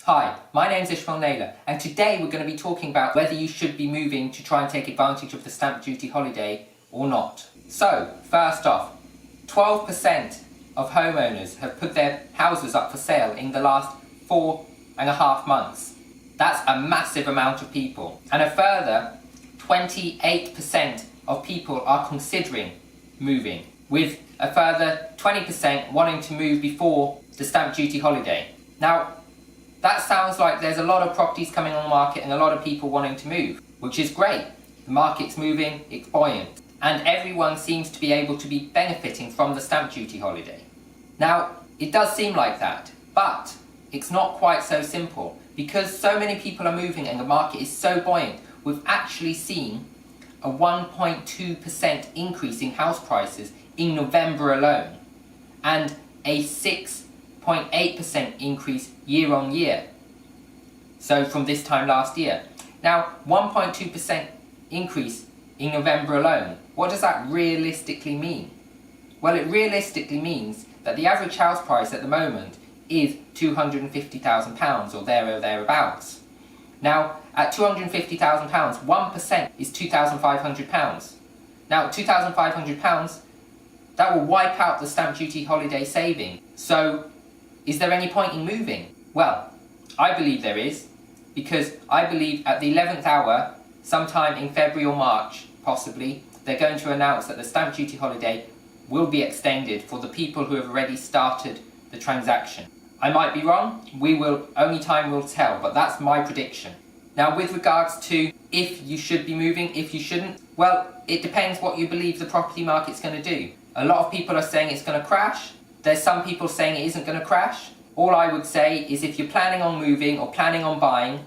Hi, my name's Ishmael Naylor, and today we're going to be talking about whether you should be moving to try and take advantage of the stamp duty holiday or not. So, first off, 12% of homeowners have put their houses up for sale in the last 4.5 months. That's a massive amount of people. And a further 28% of people are considering moving, with a further 20% wanting to move before the stamp duty holiday. Now, that sounds like there's a lot of properties coming on the market and a lot of people wanting to move, which is great. The market's moving, it's buoyant, and everyone seems to be able to be benefiting from the stamp duty holiday. Now, it does seem like that, but it's not quite so simple. Because so many people are moving and the market is so buoyant, we've actually seen a 1.2% increase in house prices in November alone, and a 6.8% increase year on year. So from this time last year. Now, 1.2% increase in November alone, what does that realistically mean? Well, it realistically means that the average house price at the moment is £250,000 or thereabouts. Now, at £250,000, 1% is £2,500. Now, £2,500, that will wipe out the stamp duty holiday saving. So, is there any point in moving? Well, I believe there is, because I believe at the 11th hour, sometime in February or March, possibly, they're going to announce that the stamp duty holiday will be extended for the people who have already started the transaction. I might be wrong, only time will tell, but that's my prediction. Now, with regards to if you should be moving, if you shouldn't, well, it depends what you believe the property market's going to do. A lot of people are saying it's going to crash. There's some people saying it isn't going to crash. All I would say is if you're planning on moving or planning on buying,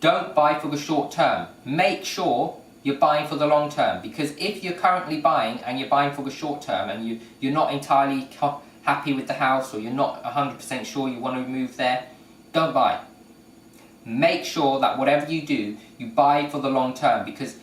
don't buy for the short term. Make sure you're buying for the long term, because if you're currently buying and you're buying for the short term and you're not entirely happy with the house, or you're not 100% sure you want to move there, don't buy. Make sure that whatever you do, you buy for the long term, because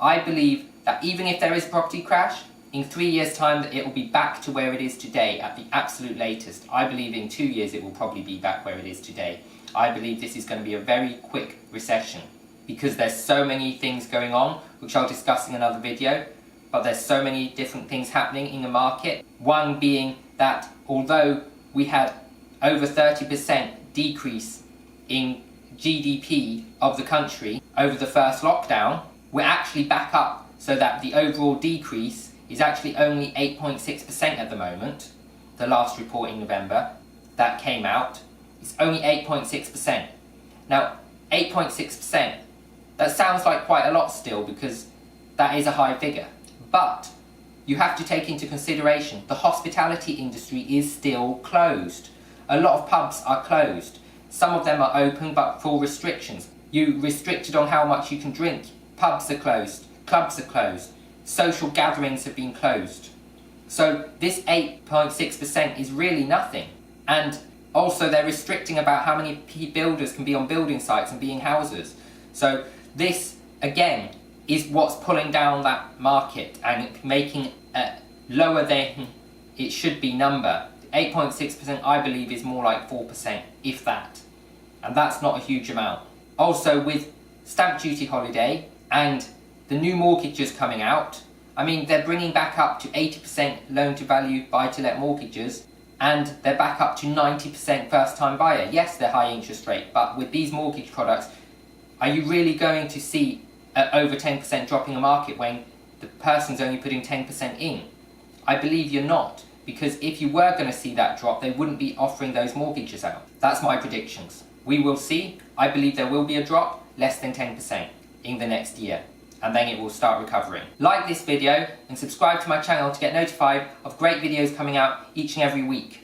I believe that even if there is a property crash, in 3 years' time that it will be back to where it is today at the absolute latest. I believe in 2 years it will probably be back where it is today. I believe this is going to be a very quick recession, because there's so many things going on, which I'll discuss in another video, but there's so many different things happening in the market. One being that although we had over 30% decrease in GDP of the country over the first lockdown, we're actually back up so that the overall decrease is actually only 8.6% at the moment. The last report in November that came out is only 8.6%. Now, 8.6%, that sounds like quite a lot still, because that is a high figure. But you have to take into consideration the hospitality industry is still closed. A lot of pubs are closed. Some of them are open but full restrictions. You're restricted on how much you can drink. Pubs are closed. Clubs are closed. Social gatherings have been closed. So this 8.6% is really nothing. And also they're restricting about how many builders can be on building sites and be in houses. So this, again, is what's pulling down that market and making a lower than it should be number. 8.6% I believe is more like 4%, if that. And that's not a huge amount. Also, with stamp duty holiday and the new mortgages coming out, I mean, they're bringing back up to 80% loan to value buy-to-let mortgages, and they're back up to 90% first time buyer. Yes, they're high interest rate, but with these mortgage products, are you really going to see over 10% drop in the market when the person's only putting 10% in? I believe you're not, because if you were going to see that drop, they wouldn't be offering those mortgages out. That's my predictions. We will see. I believe there will be a drop, less than 10% in the next year, and then it will start recovering. Like this video and subscribe to my channel to get notified of great videos coming out each and every week.